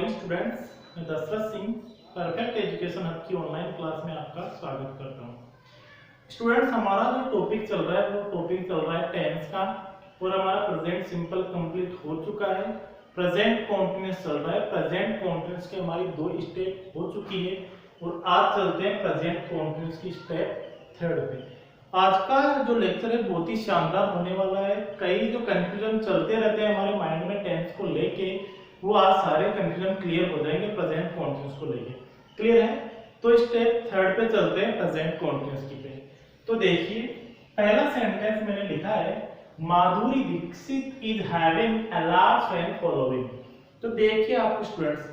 Morning students, मैं Dashrath Singh Perfect Education Hub की online class में आपका स्वागत करता हूं। स्टूडेंट्स, हमारा जो टॉपिक चल रहा है वो टॉपिक चल रहा है टेंस का और हमारा प्रेजेंट सिंपल कंप्लीट हो चुका है। प्रेजेंट कॉन्टिन्यूअस चल रहा है। प्रेजेंट कॉन्टिन्यूअस की हमारी 2 स्टेप हो चुकी है और आज चलते हैं प्रेजेंट कॉन्टिन्यूअस की स्टेप 3 पे। आज का जो लेक्चर है बहुत ही शानदार होने वाला है। कई जो कंफ्यूजन चलते रहते हैं हमारे माइंड में टेंस को लेके, वो आज सारे कंफ्यूजन क्लियर हो जाएंगे प्रेजेंट कॉन्टिन्यूअस को लेके। क्लियर है? तो स्टेप 3 पे चलते हैं प्रेजेंट कॉन्टिन्यूअस की पे। तो देखिए, पहला सेंटेंस मैंने लिखा है, Madhuri Dixit is having a large fan following. तो देखिए आप स्टूडेंट्स,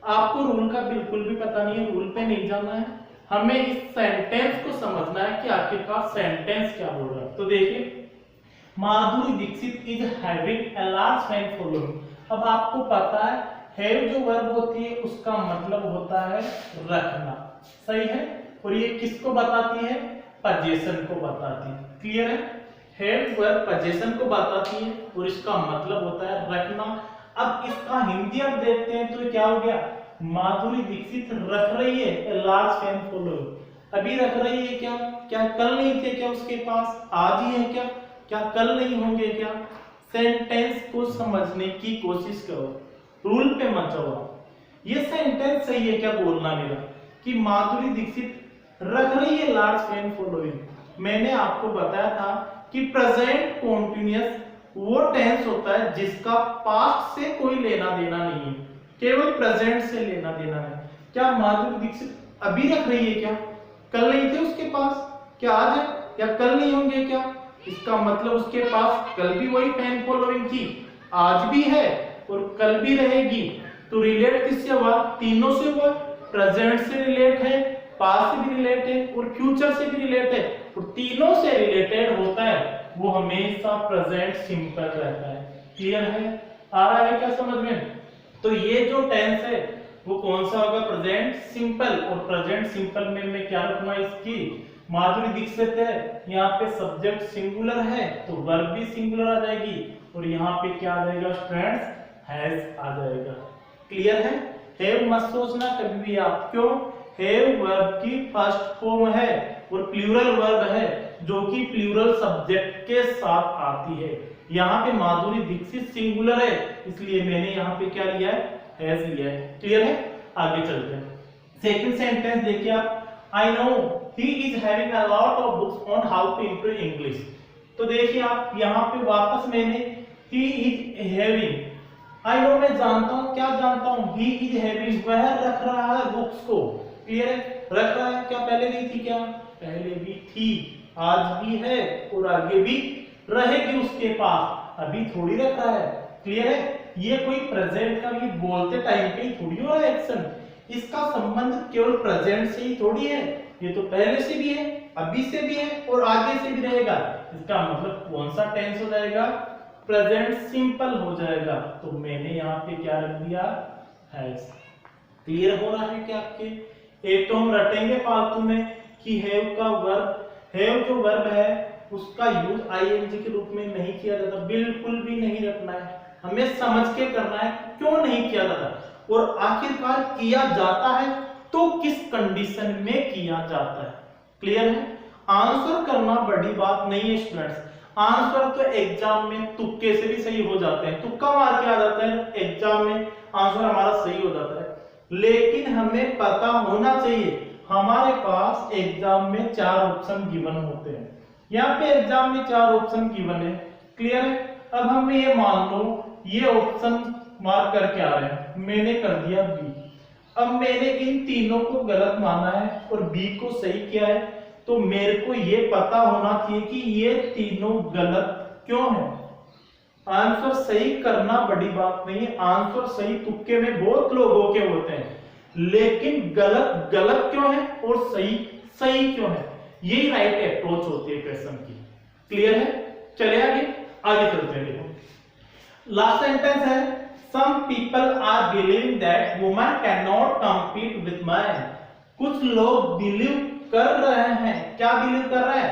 आपको रूल का बिल्कुल भी पता नहीं है, रूल पे नहीं जाना है, हमें इस सेंटेंस को समझना है कि आखिरकार सेंटेंस क्या बोल रहा है। तो देखिए, Madhuri Dixit is having a large fan following. अब आपको पता है हैव जो वर्ब होती है उसका मतलब होता है रखना, सही है। और ये किसको बताती है? पोजीशन को बताती है। क्लियर है? हैव वर्ब पोजीशन को बताती है और इसका मतलब होता है रखना। अब इसका हिंदी अर्थ देखते हैं तो क्या हो गया? माधुरी दीक्षित रख रही है लार्ज फैन फॉलोइंग। अभी रख रही है क्या? क्या कल नहीं थे क्या उसके पास? आज ही है क्या? क्या कल नहीं होंगे क्या? सेंटेंस को समझने की कोशिश करो, रूल पे मत जाओ। ये सेंटेंस सही है क्या बोलना मेरा कि माधुरी दीक्षित रख रही है लार्ज फैन फॉलोइंग। मैंने आपको बताया था कि प्रेजेंट कॉन्टिन्यूअस वो टेंस होता है जिसका पास्ट से कोई लेना देना नहीं है, केवल प्रेजेंट से लेना देना है। क्या माधुरी दीक्षित अभी रख रही है क्या? कल नहीं थे उसके पास? क्या आज है? या कल नहीं होंगे क्या? इसका मतलब उसके पास कल भी वही फैन फॉलोइंग थी, आज भी है और कल भी रहेगी। तो रिलेट किससे हुआ? तीनों से हुआ। प्रेजेंट से रिलेट है, पास्ट से भी रिलेट है और फ्यूचर से भी रिलेट है। और तीनों से रिलेटेड होता है वो हमेशा प्रेजेंट सिंपल रहता है। क्लियर है? आ रहा है क्या समझ में? तो ये जो टेंस है वो कौन सा होगा? Present simple. और प्रेजेंट सिंपल में मैं क्या रखूंगा? इसकी माधुरी दीक्षित है, यहाँ पे सब्जेक्ट सिंगुलर है तो वर्ब भी सिंगुलर आ जाएगी और यहाँ पे क्या आ जाएगा स्टूडेंट्स? हैज आ जाएगा। क्लियर है? हैव मत सोचना कभी भी आप, क्यों? हैव वर्ब की फर्स्ट फॉर्म है और प्लूरल वर्ब है जो कि प्लूरल सब्जेक्ट के साथ आती है। यहाँ पे माधुरी दीक्षित सिंगुलर है इसलिए मैंने यहाँ पे क्या लिया है? हैज लिया है। क्लियर है? आगे चलते हैं। सेकंड सेंटेंस देखिए आप, I know he is having a lot of books on how to improve English। तो देखिए आप यहाँ पे वापस मैंने he is having, I know मैं जानता हूँ, क्या जानता हूँ? he is having, वह रख रहा है बुक्स को। क्लियर है? रख रहा है, क्या पहले नहीं थी क्या? पहले भी थी, आज भी है और आगे भी रहेगी उसके पास, अभी थोड़ी रख रहा है। क्लियर है? ये कोई प्रेजेंट का भी बोलते टाइम पे थोड़ी हो रहा है एक्शन, इसका संबंध केवल प्रेजेंट से ही थोड़ी है, ये तो पहले से भी है, अभी से भी है और आगे से भी रहेगा। इसका मतलब कौन सा टेंस हो जाएगा? प्रेजेंट सिंपल हो जाएगा। तो मैंने यहाँ पे क्या रख दिया? हैज। क्लियर हो रहा है क्या आपके? एक तो हम रटेंगे फालतू में कि हैव का वर्ब, हैव जो वर्ब है उसका यूज आईएनजी के रूप में नहीं किया जाता, बिल्कुल भी नहीं रखना है, हमें समझ के करना है क्यों नहीं किया जाता और आखिरकार किया जाता है तो किस कंडीशन में किया जाता है। क्लियर है? आंसर करना बड़ी बात नहीं है स्टूडेंट्स, आंसर तो एग्जाम में तुक्के से भी सही हो जाते हैं, तुक्का मार के आ जाता है एग्जाम में, आंसर हमारा सही हो जाता है। लेकिन हमें पता होना चाहिए हमारे पास एग्जाम में 4 ऑप्शन गिवन होते हैं, यहाँ पे एग्जाम में 4 ऑप्शन गिवन है। क्लियर है? अब हमें ये मान लो ये ऑप्शन मार्क करके आ रहे हैं, मैंने कर दिया बी। अब मैंने इन तीनों को गलत माना है और बी को सही किया है, तो मेरे को ये पता होना चाहिए कि ये तीनों गलत क्यों है। आंसर सही करना बड़ी बात नहीं है, आंसर सही तुक्के में बहुत लोगों के होते हैं, लेकिन गलत गलत क्यों है और सही सही क्यों है, यही राइट अप्रोच होती है क्वेश्चन की। क्लियर है? चलिए आगे चलते हैं। देखो लास्ट सेंटेंस है, some people are believing that women cannot compete with men। कुछ लोग बिलीव कर रहे हैं, क्या बिलीव कर रहे हैं?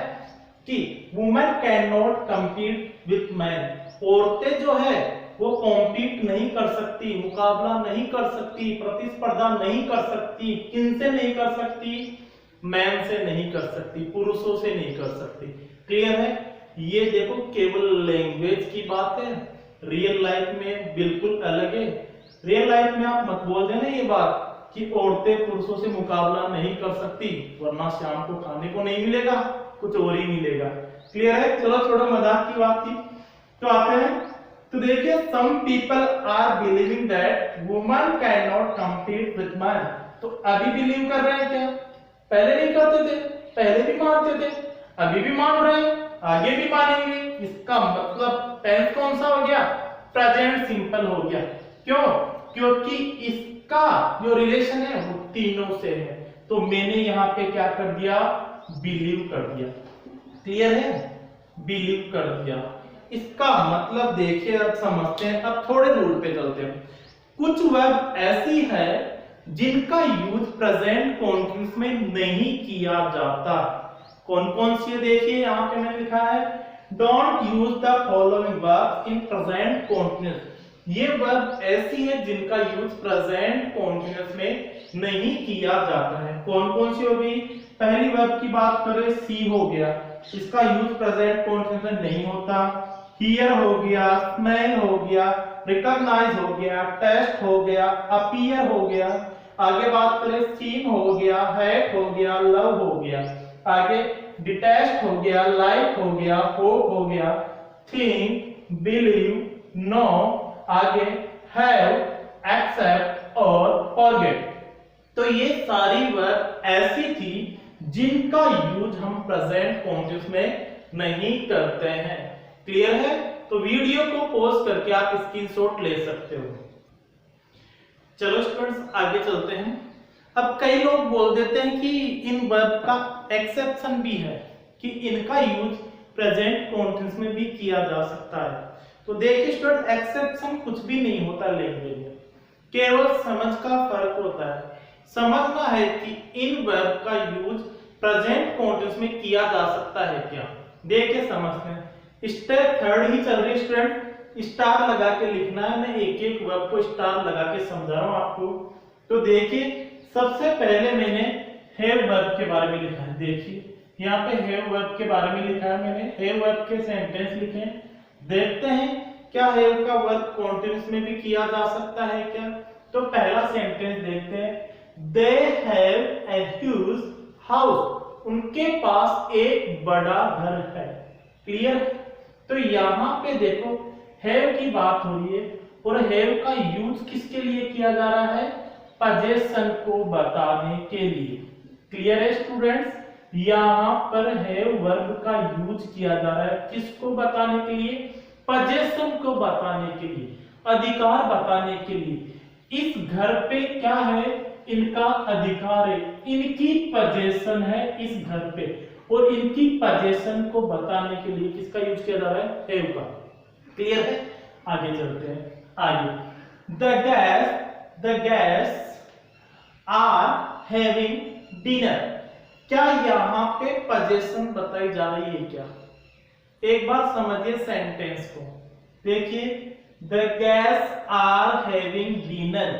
कि women cannot compete with men, औरतें जो है वो कॉम्पीट नहीं कर सकती, मुकाबला नहीं कर सकती, प्रतिस्पर्धा नहीं कर सकती। किनसे नहीं कर सकती? मैन से नहीं कर सकती, पुरुषों से नहीं कर सकती। क्लियर है? ये देखो केवल लैंग्वेज की बात है, रियल लाइफ में बिल्कुल अलग है। रियल लाइफ में आप मत बोल देना ये बात कि औरतें पुरुषों से मुकाबला नहीं कर सकती, वरना शाम को खाने को नहीं मिलेगा, कुछ और ही मिलेगा। क्लियर है? चलो छोड़ो, मजाक की बात थी। तो आते हैं, तो देखिए some people are believing that woman can not compete with man. तो अभी बिलीव कर रहे हैं क्या? पहले नहीं करते थे, पहले भी मानते थे, अभी भी मान रहे हैं, आगे भी मानेंगे। इसका मतलब टेंस कौन सा हो गया? प्रेजेंट सिंपल हो गया। क्यों? क्योंकि इसका जो रिलेशन है वो तीनों से है। तो मैंने यहाँ पे क्या कर दिया? बिलीव कर दिया। क्लियर है? बिलीव कर दिया। इसका मतलब देखिए, अब समझते हैं। अब थोड़े रूल पे चलते हैं। कुछ वर्ब ऐसी है जिनका यूज प्रेजेंट कॉन्टिन्यूअस में नहीं किया जाता। कौन कौन सी है? देखिए यहाँ पे मैंने लिखा है, don't use the following verb in present continuous. ये वर्ब ऐसी है जिनका यूज प्रेजेंट कॉन्टिन्यूअस में नहीं किया जाता है। कौन कौन सी होगी? पहली वर्ब की बात करें, सी हो गया, इसका यूज प्रेजेंट कॉन्टिन्यूअस में नहीं होता। हियर हो गया, स्मेल हो गया, रिकॉग्नाइज हो गया, टेस्ट हो गया, अपीयर हो गया। आगे बात करें, सीन हो गया, हेट हो गया, लव हो गया। आगे डिटैच्ड हो गया, लाइक हो गया, होप हो गया, थिंक, बिलीव, नो। आगे हैव, एक्सेप्ट और फॉरगेट। तो ये सारी वर्ब ऐसी थी जिनका यूज हम प्रेजेंट कॉन्टिन्यूअस में नहीं करते हैं। क्लियर है? तो वीडियो को पॉज करके आप स्क्रीनशॉट ले सकते हो। चलो स्टूडेंट्स आगे चलते हैं। अब कई लोग बोल देते हैं कि इन वर्ब का एक्सेप्शन भी है, कि इनका यूज प्रेजेंट कॉन्टिन्यूअस में भी किया जा सकता है। तो देखिए स्टूडेंट, एक्सेप्शन कुछ भी नहीं होता लैंग्वेज में, केवल समझ का फर्क होता है। समझना है कि इन वर्ब का यूज प्रेजेंट कॉन्टिन्यूअस में किया जा सकता है क्या। देखिए समझते हैं। स्टेप थर्ड ही चल रही है स्टूडेंट, स्टार लगा के लिखना है। मैं एक एक वर्ब को स्टार लगा के समझा रहा हूं आपको। तो देखिए सबसे पहले मैंने हैव वर्ब के बारे में लिखा है। देखिए यहाँ पे हैव वर्ब के बारे में लिखा है मैंने, हैव वर्ब के सेंटेंस लिखे। देखते हैं क्या हैव का वर्ब कॉन्टिन्यूअस में भी किया जा सकता है क्या। तो पहला सेंटेंस देखते हैं, they have a huge house. उनके पास एक बड़ा घर है। क्लियर? तो यहाँ पे देखो हैव की बात हो रही है, और हैव का यूज किसके लिए किया जा रहा है? पोजीशन को बताने के लिए। क्लियर है स्टूडेंट्स? यहाँ पर हैव वर्ब का यूज किया जा रहा है किसको बताने के लिए? पोजीशन को बताने के लिए, अधिकार बताने के लिए। इस घर पे क्या है? इनका अधिकार है, इनकी पोजीशन है इस घर पे, और इनकी पोजीशन को बताने के लिए किसका यूज किया जा रहा है? हैव का। क्लियर है? आगे चलते हैं। आगे, the guest are having dinner. क्या यहाँ पे पोजीशन बताई जा रही है क्या? एक बार समझिए सेंटेंस को। देखिए, the guest are having dinner.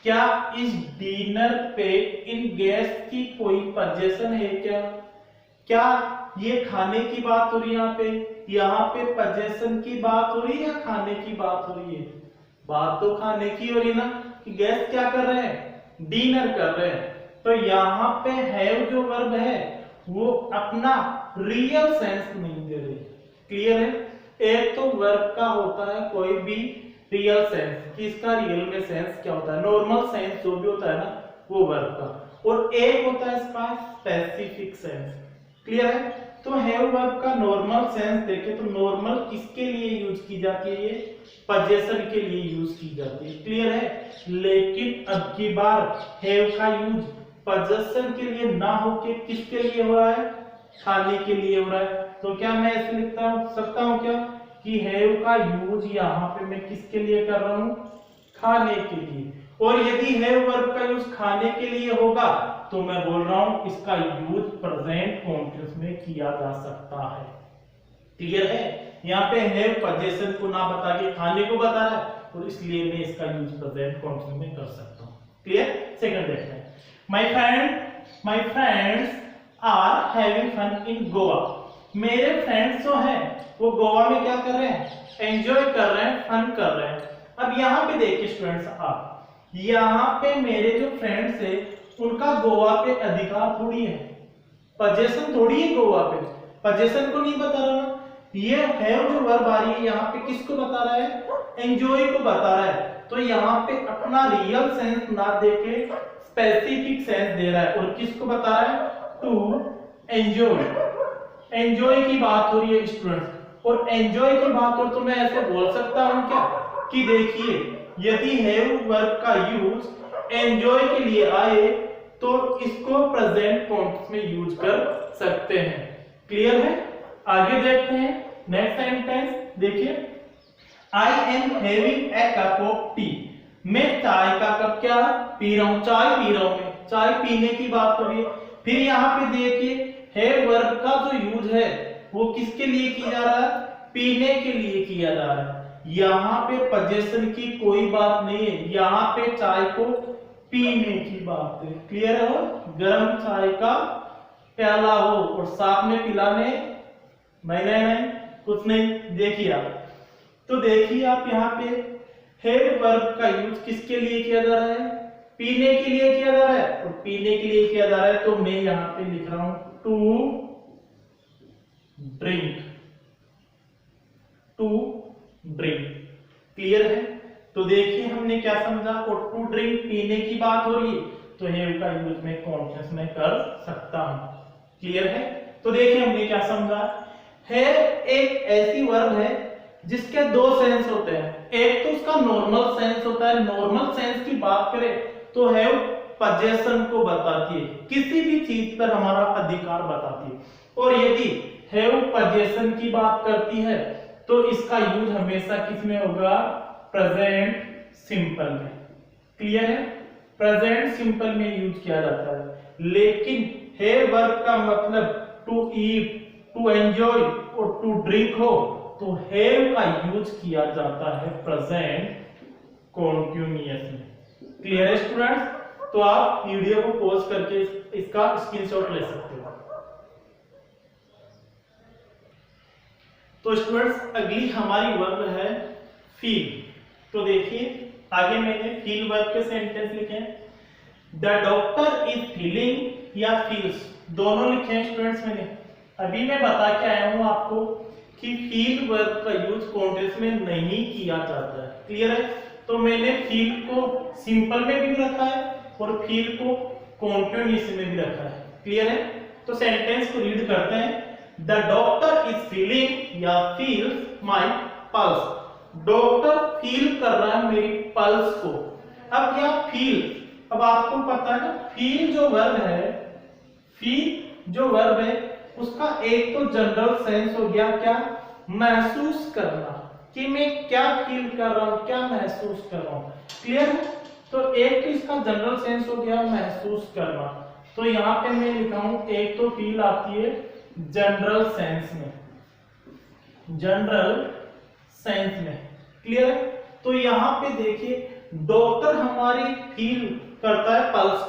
क्या इस डिनर पे इन गेस्ट की कोई पोजीशन है क्या? क्या ये खाने की बात हो रही है? यहाँ पे पोजीशन की बात हो रही है या खाने की बात हो रही है? बात तो खाने की हो रही ना, कि गेस्ट क्या कर रहे हैं? डिनर कर रहे हैं। तो यहाँ पे हैव जो वर्ब है वो अपना रियल सेंस नहीं दे रही। क्लियर है? एक तो वर्ब का होता है कोई भी रियल सेंस, कि इसका रियल में सेंस क्या होता है, नॉर्मल सेंस जो भी होता है ना वो वर्ब का, और एक होता है इसका स्पेसिफिक सेंस। क्लियर है? तो हैव वर्ब का नॉर्मल सेंस देखे तो नॉर्मल किसके लिए यूज की जाती है? ये पोजीशन के लिए यूज की जाती है। क्लियर है? लेकिन अब की बार हैव का यूज पोजीशन के लिए ना होके किसके लिए हो रहा है? खाने के लिए हो रहा है। तो क्या मैं ऐसे लिख सकता हूं क्या कि हैव का यूज यहाँ पे मैं किसके लिए कर रहा हूं? खाने के लिए। और यदि हैव वर्ब का यूज खाने के लिए होगा तो मैं बोल रहा हूं इसका यूज प्रेजेंट कॉन्टिन्यूअस में किया जा सकता है। क्लियर है? यहाँ पे हैव पोजीशन को ना बता के खाने को बता रहा है, और इसलिए मैं इसका यूज प्रेजेंट कंटिन्यूस में कर सकता हूँ। क्लियर? सेकंड देखते हैं, my friends are having fun in Goa. मेरे फ्रेंड्स जो हैं वो गोवा में क्या कर रहे हैं? एंजॉय कर रहे हैं, फन कर रहे हैं। अब यहाँ पे देखिए स्टूडेंट्स, आप यहाँ पे मेरे जो फ्रेंड्स है उनका गोवा पे अधिकार थोड़ी है, पोजीशन थोड़ी है गोवा पे, पोजीशन को नहीं बता रहा ना। ये हैव जो वर्ब आ रही है यहाँ पे किसको बता रहा है? एंजॉय को बता रहा है। तो यहाँ पे अपना रियल सेंस ना देके स्पेसिफिक सेंस दे रहा है, और किसको बता रहा है? To enjoy. एंजॉय की बात हो रही है स्टूडेंट्स, और एंजॉय की बात हो तो मैं ऐसे बोल सकता हूं क्या कि देखिए यदि हैव वर्ब का यूज एंजॉय के लिए आए तो इसको प्रेजेंट कॉन्टेक्स्ट में यूज कर सकते हैं। क्लियर है? आगे देखते हैं नेक्स्ट सेंटेंस। देखिए, I am having a cup of T. मैं चाय का कप क्या पी रहा हूं? चाय पी रहा हूं मैं, चाय पीने की बात हो रही है। फिर यहाँ पे देखिए हैव वर्ब का जो यूज है वो किसके लिए किया जा रहा है? पीने के लिए किया जा रहा है। यहाँ पे पोजीशन की कोई बात नहीं है, यहाँ पे चाय को पीने की बात है। क्लियर हो? गर्म चाय का प्याला हो और साथ में पिलाने नहीं कुछ नहीं। देखिए आप, तो देखिए आप यहाँ पे हैव वर्ब का यूज किसके लिए किया जा रहा है? पीने के लिए किया जा रहा है, और पीने के लिए किया जा रहा है तो मैं यहाँ पे लिख रहा हूं to drink. To drink. Clear है? तो देखिए हमने क्या समझा, और टू ड्रिंक पीने की बात हो रही है तो हैव का यूज मैं कॉन्टेक्स्ट में कर सकता हूं। क्लियर है? तो देखिए हमने क्या समझा, है एक ऐसी वर्ब है जिसके दो सेंस होते हैं। एक तो उसका नॉर्मल सेंस होता है, नॉर्मल सेंस की बात करें तो हैव पोजीशन को बताती है, किसी भी चीज पर हमारा अधिकार बताती है। और यदि हैव पोजीशन की बात करती है तो इसका यूज हमेशा किस में होगा? प्रेजेंट सिंपल में। क्लियर है? प्रेजेंट सिंपल में यूज किया जाता है। लेकिन हैव वर्ब का मतलब टू ईट, टू एंजॉय और टू ड्रिंक हो तो हैव का यूज किया जाता है प्रेजेंट कॉन्टिन्यूअस में। क्लियर है स्टूडेंट्स? तो आप वीडियो को पॉज करके इसका स्क्रीनशॉट ले सकते हो। तो स्टूडेंट्स अगली हमारी वर्ब है फील। तो देखिए आगे मैंने फील वर्ब के सेंटेंस लिखे हैं। द डॉक्टर इज फीलिंग या फील्स, दोनों लिखे हैं स्टूडेंट्स मैंने। अभी मैं बता के आया हूं आपको कि फील वर्ब का यूज कॉन्टेक्स्ट में नहीं किया जाता है। क्लियर है? तो मैंने फील को सिंपल में भी रखा है और फील को कॉन्टिन्यूअस में भी रखा है। क्लियर है? तो सेंटेंस को रीड करते हैं। द डॉक्टर इज फीलिंग या फील्स माई पल्स। डॉक्टर फील कर रहा है मेरी पल्स को। अब क्या फील, अब आपको पता है ना फील जो वर्ब है, फील जो वर्ब है उसका एक तो जनरल सेंस हो गया क्या? महसूस करना, कि मैं क्या फील कर रहा हूं, क्या महसूस कर रहा हूं। क्लियर है? तो एक तो इसका जनरल सेंस हो गया महसूस करना। तो यहाँ पे मैं लिखा हूं एक तो फील आती है जनरल सेंस में, जनरल सेंस में। क्लियर है? तो यहाँ पे देखिए डॉक्टर हमारी फील करता है पल्स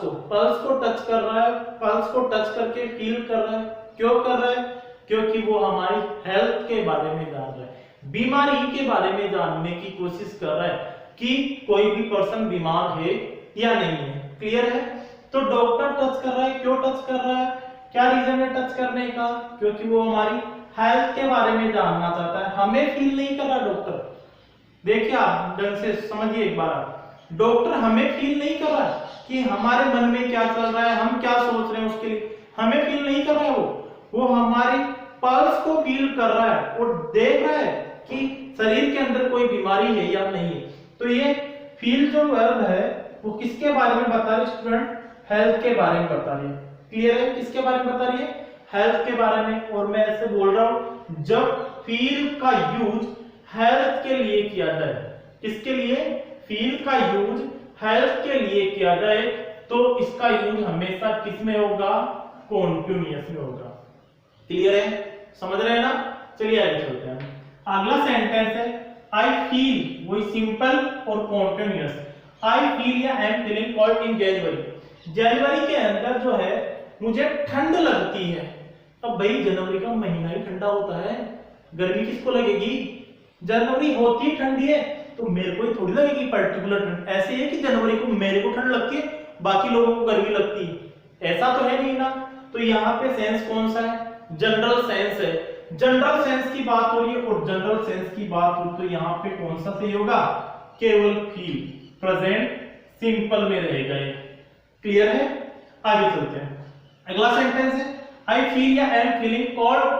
को टच कर रहा है, पल्स को टच करके फील कर रहा है। क्यों कर रहा है? क्योंकि वो हमारी हेल्थ के बारे में जान रहा है, बीमारी के बारे में जानने की कोशिश कर रहा है कि कोई भी पर्सन बीमार है या नहीं है। क्लियर है? तो डॉक्टर टच कर रहा है, क्यों टच कर रहा है? क्या रीजन है टच करने का? क्योंकि वो हमारी हेल्थ के बारे में जानना चाहता है, हमें फील नहीं कर रहा डॉक्टर। देखिए आप ढंग से समझिए एक बार, डॉक्टर हमें फील नहीं कर रहा है कि हमारे मन में क्या चल रहा है, हम क्या सोच रहे हैं, उसके लिए हमें फील नहीं कर रहा है। वो हमारी पल्स को फील कर रहा है और देख रहा है कि शरीर के अंदर कोई बीमारी है या नहीं है। तो ये फील जो वर्ब है वो किसके बारे में बता रही है स्टूडेंट? हेल्थ के बारे में बता रही है। क्लियर है? किसके बारे में बता रही है? हेल्थ के बारे में। और मैं ऐसे बोल रहा हूं जब फील का यूज हेल्थ के लिए किया जाए, किसके लिए? फील का यूज हेल्थ के लिए किया जाए तो इसका यूज हमेशा किस में होगा? कॉन्टिन्यूअस में होगा। क्लियर है? समझ रहे हैं ना? चलिए आगे चलते हैं। अगला सेंटेंस है आई फील, वही सिंपल और कॉन्टिन्यूअस। आई फील या I am feeling cold in January. जनवरी के अंदर जो है मुझे ठंड लगती है। अब भाई जनवरी का महीना ही ठंडा होता है, गर्मी किसको लगेगी? जनवरी होती ठंडी है तो मेरे को ही थोड़ी लगेगी पर्टिकुलर ठंड। ऐसे है कि जनवरी को मेरे को ठंड लगती है, बाकी लोगों को गर्मी लगती है, ऐसा तो है नहीं ना। तो यहाँ पे सेंस कौन सा है? जनरल सेंस है। जनरल सेंस की बात हो रही है और जनरल सेंस की बात हो तो यहाँ पे कौन सा सही होगा? केवल फील, प्रेजेंट सिंपल में रहेगा ये। क्लियर है? आगे चलते हैं। अगला सेंटेंस है आई फील या I am feeling cold,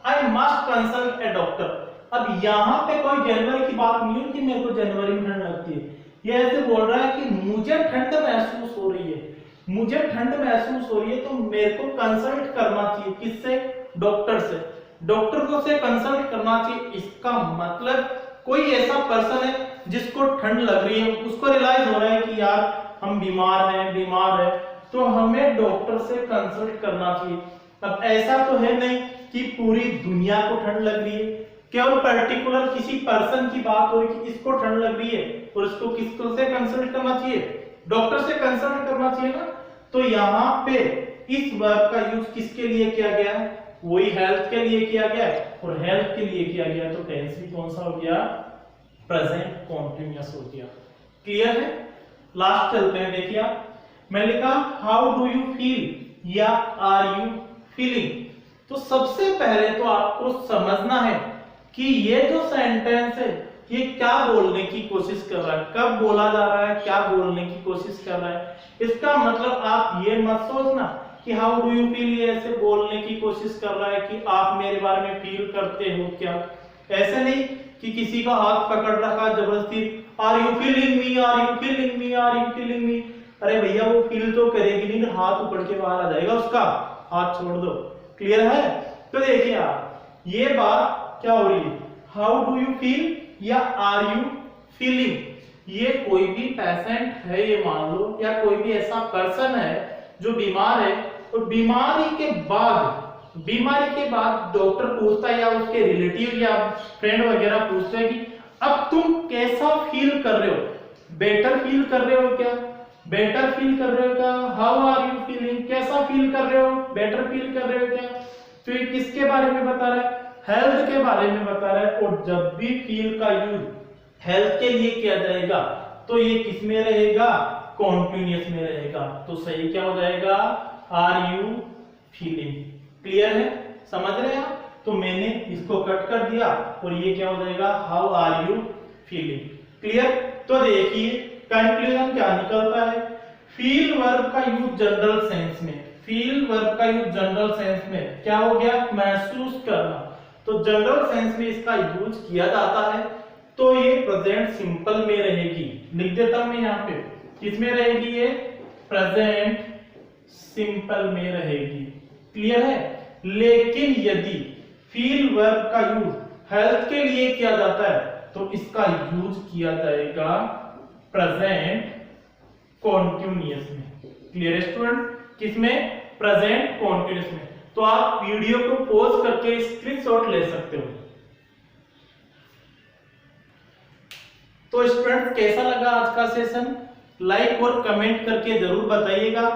I must consult A doctor. अब यहाँ पे कोई जनवरी की बात नहीं है कि मेरे को जनवरी में ठंड लगती है, ये ऐसे बोल रहा है कि मुझे ठंड महसूस हो रही है, मुझे ठंड महसूस हो रही है तो मेरे को कंसल्ट करना चाहिए। किससे? डॉक्टर से। डॉक्टर को से कंसल्ट करना चाहिए। इसका मतलब कोई ऐसा पर्सन है जिसको ठंड लग रही है, उसको रियलाइज हो रहा है कि यार हम बीमार हैं, तो हमें डॉक्टर से कंसल्ट करना चाहिए। अब ऐसा तो है नहीं कि पूरी दुनिया को ठंड लग रही है, केवल पर्टिकुलर किसी पर्सन की बात हो रही है कि इसको ठंड लग रही है और इसको किसको से कंसल्ट करना चाहिए? डॉक्टर से कंसल्ट करना चाहिए ना। तो यहाँ पे इस वर्ब का यूज किसके लिए किया गया है? वही हेल्थ के लिए किया गया है, और हेल्थ के लिए किया गया तो टेंस भी कौन सा हो गया? प्रेजेंट कॉन्टिन्यूअस हो गया। क्लियर है? लास्ट चलते हैं। देखिए आप, मैं लिखा हाउ डू यू फील या आर यू फीलिंग। तो सबसे पहले तो आपको समझना है कि ये जो सेंटेंस है ये क्या बोलने की कोशिश कर रहा है, कब बोला जा रहा है, क्या बोलने की कोशिश कर रहा है। इसका मतलब आप ये मत सोचना कि हाउ डू यू फील ये ऐसे बोलने की कोशिश कर रहा है कि आप मेरे बारे में फील करते हो क्या। ऐसे नहीं कि किसी का हाथ पकड़ रखा जबरदस्ती, are you feeling me, are you feeling me, are you feeling me. अरे भैया वो फील तो करेगी नहीं, हाथ ऊपर के बाहर आ जाएगा उसका, हाथ छोड़ दो। क्लियर है? तो देखिए आप, ये बात क्या हो रही है? हाउ डू यू फील या आर यू फीलिंग, ये कोई भी पेशेंट है ये मान लो, या कोई भी ऐसा पर्सन है जो बीमार है, और बीमारी के बाद डॉक्टर पूछता है या उसके रिलेटिव या फ्रेंड वगैरह पूछते हैं कि अब तुम कैसा फील कर रहे हो? बेटर फील कर रहे हो क्या? बेटर फील कर रहे हो क्या? हाउ आर यू फीलिंग, कैसा फील कर रहे हो? बेटर फील कर रहे हो क्या? तो ये किसके बारे में बता रहा है? हेल्थ के बारे में बता रहा है। और जब भी फील का यूज हेल्थ के लिए किया जाएगा तो ये किस में रहेगा? कॉन्टिन्यूअस में रहेगा। तो सही क्या हो जाएगा? Are you feeling. क्लियर है? समझ रहे हैं आप? तो मैंने इसको कट कर दिया और ये क्या हो जाएगा? How are you feeling. Clear? तो देखिए कंक्लूजन क्या निकलता है? फील वर्ब का यूज जनरल सेंस में, फील वर्ब का यूज जनरल सेंस में क्या हो गया? महसूस करना। तो जनरल सेंस में इसका यूज किया जाता है तो ये प्रेजेंट सिंपल में रहेगी। लिख देता हूं मैं यहाँ पे, किसमें रहेगी? ये प्रेजेंट सिंपल में रहेगी। क्लियर है? लेकिन यदि फील वर्ब का यूज हेल्थ के लिए किया जाता है तो इसका यूज किया जाएगा प्रेजेंट कॉन्टिन्यूअस में। Clear student? किसमें? प्रेजेंट कॉन्टिन्यूअस में। तो आप वीडियो को पॉज करके स्क्रीनशॉट ले सकते हो। तो स्टूडेंट कैसा लगा आज का सेशन? लाइक और कमेंट करके जरूर बताइएगा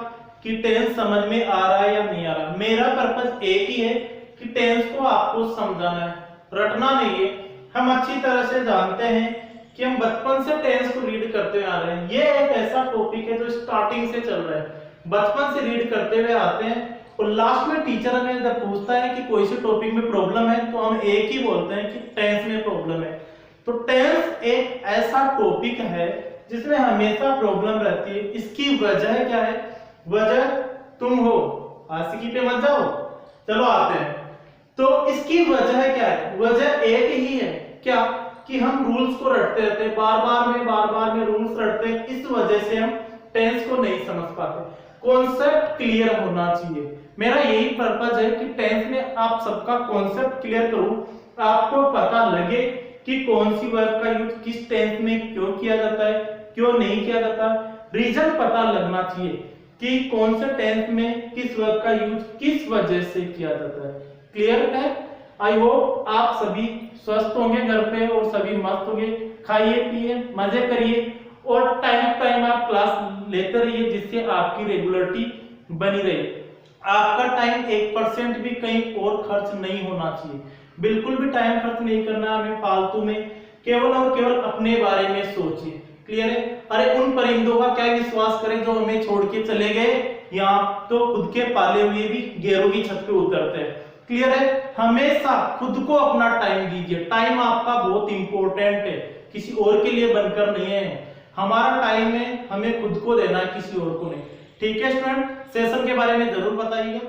कि टेंस समझ में आ रहा है या नहीं आ रहा। मेरा पर्पस एक ही है कि टेंस को आपको समझाना है, रटना नहीं है। हम अच्छी तरह से जानते हैं कि हम बचपन से टेंस को रीड करते आ रहे हैं। ये एक ऐसा टॉपिक है जो स्टार्टिंग से चल रहा है, बचपन से रीड करते हुए आते हैं, और लास्ट में टीचर हमें जब पूछता है कि कोई से टॉपिक में प्रॉब्लम है तो हम एक ही बोलते हैं कि टेंस में प्रॉब्लम है। तो टेंस एक ऐसा टॉपिक है जिसमें हमेशा प्रॉब्लम रहती है। इसकी वजह क्या है? वजह तुम हो, आशिकी पे मत जाओ, चलो आते हैं। तो इसकी वजह क्या है? वजह एक ही है, क्या? कि हम रूल्स को रटते रहते हैं, बार बार में रूल्स रटते हैं। इस वजह से हम टेंस को नहीं समझ पाते। कॉन्सेप्ट क्लियर होना चाहिए। मेरा यही पर्पस है कि टेंस में आप सबका कॉन्सेप्ट क्लियर करूं, आपको पता लगे कि कौन सी वर्ब का यूज किस टेंस में क्यों किया जाता है, क्यों नहीं किया जाता। रीजन पता लगना चाहिए कि कौन से टेंस में किस वर्ब का यूज किस वजह से किया जाता है। क्लियर है? आई होप आप सभी स्वस्थ होंगे घर पे और सभी मस्त होंगे, खाइए पिए मजे करिए और टाइम आप क्लास लेते रहिए जिससे आपकी रेगुलरिटी बनी रहे। आपका टाइम 1% भी कहीं और खर्च नहीं होना चाहिए, बिल्कुल भी टाइम खर्च नहीं करना हमें फालतू में, केवल और केवल अपने बारे में सोचिए। क्लियर है? अरे उन परिंदों का क्या विश्वास करें जो हमें छोड़ के चले गए, यहाँ तो खुद के पाले हुए भी गैरों की छत पे उतरते हैं। क्लियर है? हमेशा खुद को अपना टाइम दीजिए, टाइम आपका बहुत इंपॉर्टेंट है, किसी और के लिए बनकर नहीं है। हमारा टाइम है, हमें खुद को देना है, किसी और को नहीं। ठीक है स्टूडेंट, सेशन के बारे में जरूर बताइएगा।